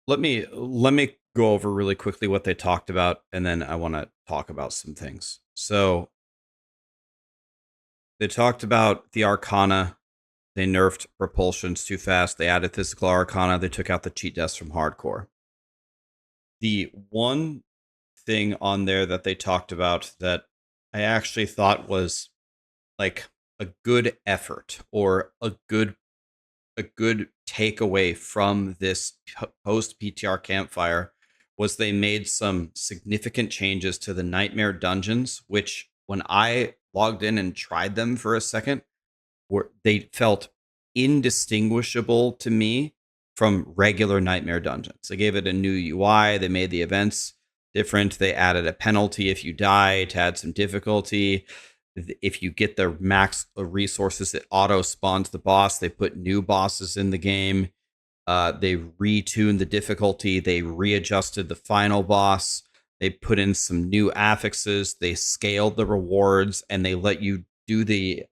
let me go over really quickly what they talked about, and then I want to talk about some things. So they talked about the Arcana. They nerfed propulsions too fast. They added physical Arcana. They took out the cheat deaths from hardcore. The one thing on there that they talked about that I actually thought was like a good effort or a good takeaway from this post PTR campfire was they made some significant changes to the nightmare dungeons, which when I logged in and tried them for a second, they felt indistinguishable to me from regular nightmare dungeons. They gave it a new UI. They made the events different. They added a penalty if you die to add some difficulty. If you get the max resources, it auto spawns the boss. They put new bosses in the game. They retuned the difficulty. They readjusted the final boss. They put in some new affixes. They scaled the rewards, and they let you do the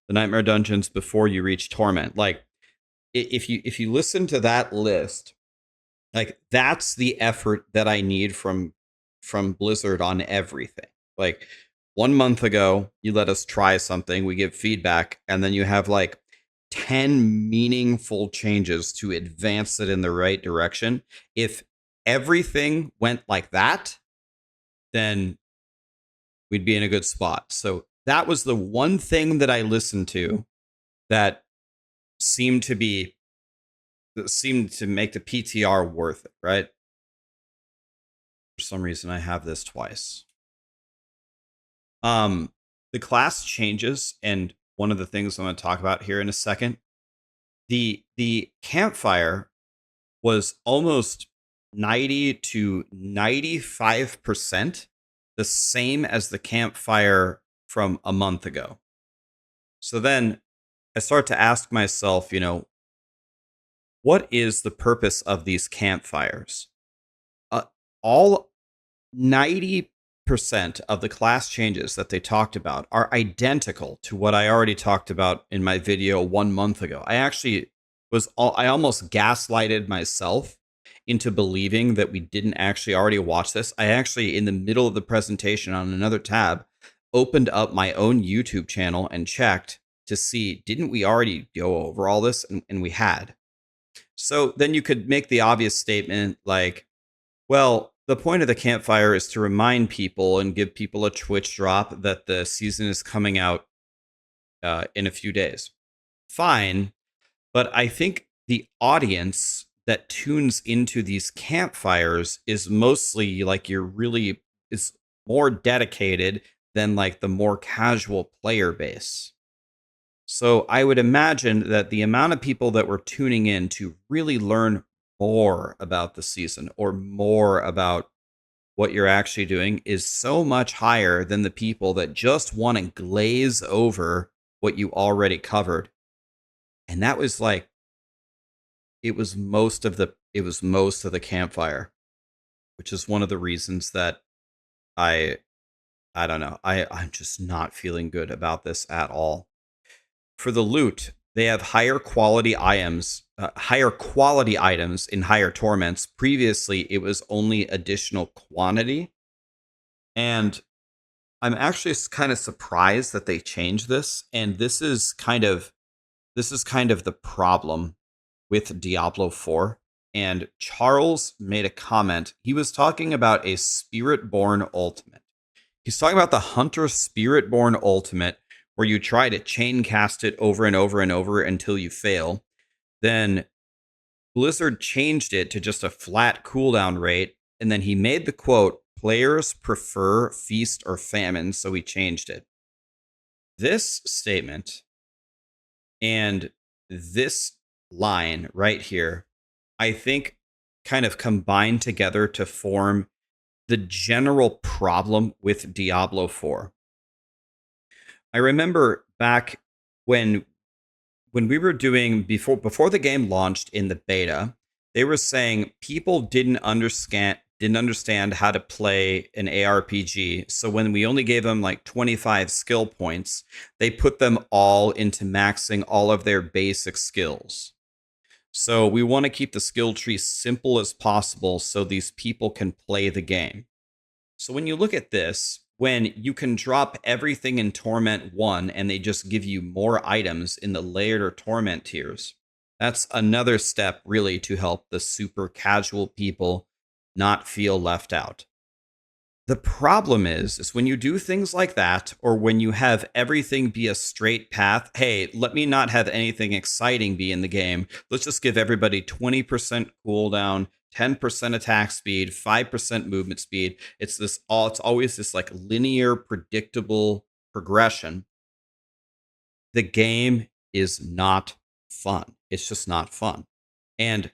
nightmare dungeons before you reach torment. Like, if you listen to that list, like, that's the effort that I need from Blizzard on everything. Like, 1 month ago, you let us try something, we give feedback, and then you have like 10 meaningful changes to advance it in the right direction. If everything went like that, then we'd be in a good spot. So that was the one thing that I listened to that seemed to make the PTR worth it, right? For some reason, I have this twice. The class changes, and one of the things I'm going to talk about here in a second, the campfire was almost 90 to 95% the same as the campfire from a month ago. So then I start to ask myself, what is the purpose of these campfires? All 90% of the class changes that they talked about are identical to what I already talked about in my video 1 month ago. I almost gaslighted myself into believing that we didn't actually already watch this. I actually, in the middle of the presentation on another tab, opened up my own YouTube channel and checked to see, didn't we already go over all this? And we had. So then you could make the obvious statement like, well, the point of the campfire is to remind people and give people a Twitch drop that the season is coming out in a few days. Fine, but I think the audience that tunes into these campfires is mostly like is more dedicated than like the more casual player base. So I would imagine that the amount of people that were tuning in to really learn more about the season or more about what you're actually doing is so much higher than the people that just want to glaze over what you already covered. And that was like, it was most of the campfire, which is one of the reasons that I don't know. I'm just not feeling good about this at all. For the loot, they have higher quality items in higher torments. Previously, it was only additional quantity. And I'm actually kind of surprised that they changed this. And this is kind of the problem with Diablo 4. And Charles made a comment. He was talking about a Spiritborn ultimate. He's talking about the Hunter Spiritborn ultimate, where you try to chain cast it over and over and over until you fail. Then Blizzard changed it to just a flat cooldown rate, and then he made the quote, "Players prefer feast or famine," so he changed it. This statement and this line right here, I think, kind of combined together to form the general problem with Diablo 4. I remember back when we were doing before the game launched in the beta, they were saying people didn't understand how to play an ARPG. So when we only gave them like 25 skill points, they put them all into maxing all of their basic skills. So we want to keep the skill tree simple as possible so these people can play the game. So when you look at this, when you can drop everything in Torment 1 and they just give you more items in the layered or Torment tiers, that's another step really to help the super casual people not feel left out. The problem is when you do things like that, or when you have everything be a straight path, hey, let me not have anything exciting be in the game. Let's just give everybody 20% cooldown, 10% attack speed, 5% movement speed. It's always this like linear, predictable progression. The game is not fun. It's just not fun. And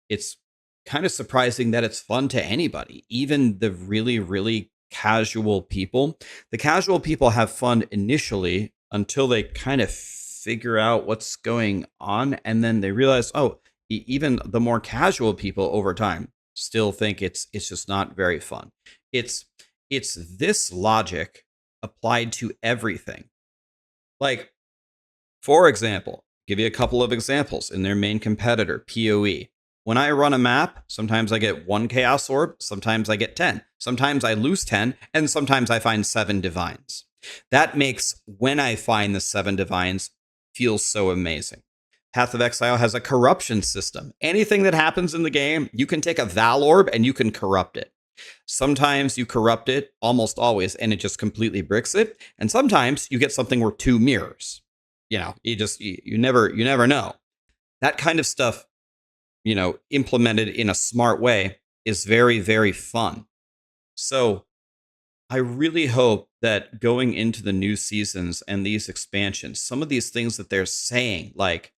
it's kind of surprising that it's fun to anybody, even the really, really casual people. The casual people have fun initially until they kind of figure out what's going on. And then they realize, oh, even the more casual people over time still think it's just not very fun. It's this logic applied to everything. Like, for example, give you a couple of examples in their main competitor, POE. When I run a map, sometimes I get 1 Chaos Orb, sometimes I get 10. Sometimes I lose 10, and sometimes I find 7 Divines. That makes when I find the 7 Divines feel so amazing. Path of Exile has a corruption system. Anything that happens in the game, you can take a Val Orb and you can corrupt it. Sometimes you corrupt it, almost always, and it just completely bricks it. And sometimes you get something worth 2 mirrors. You know, you never know. That kind of stuff, you know, implemented in a smart way is very, very fun. So I really hope that going into the new seasons and these expansions, some of these things that they're saying, like,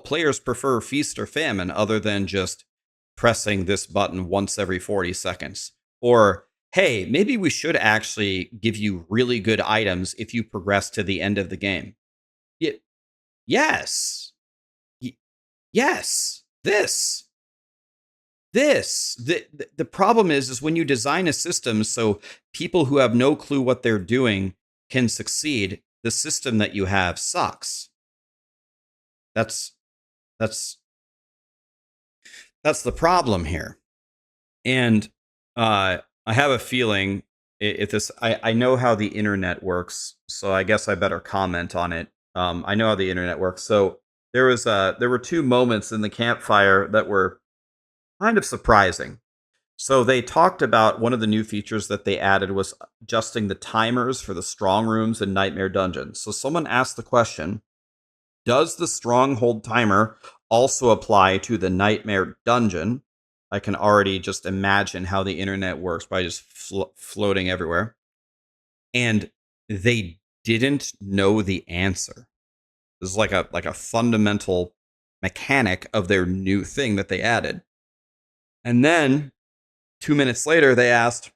players prefer feast or famine other than just pressing this button once every 40 seconds. Or, hey, maybe we should actually give you really good items if you progress to the end of the game. Yes. Yes. The problem is when you design a system so people who have no clue what they're doing can succeed, the system that you have sucks. That's the problem here. And I have a feeling if this, I know how the internet works, so I guess I better comment on it. I know how the internet works. So there were 2 moments in the Campfire that were kind of surprising. So they talked about one of the new features that they added was adjusting the timers for the strong rooms and nightmare dungeons. So someone asked the question, does the stronghold timer also apply to the nightmare dungeon? I can already just imagine how the internet works by just floating everywhere. And they didn't know the answer. This is like a fundamental mechanic of their new thing that they added. And then 2 minutes later, they asked,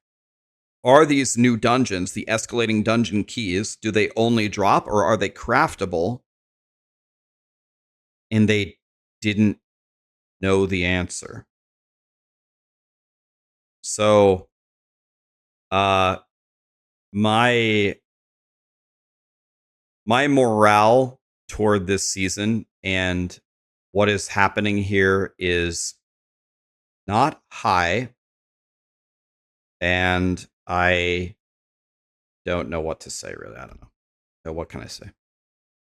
are these new dungeons, the escalating dungeon keys, do they only drop or are they craftable? And they didn't know the answer. So, my morale toward this season and what is happening here is not high, and I don't know what to say, really. I don't know. So what can I say?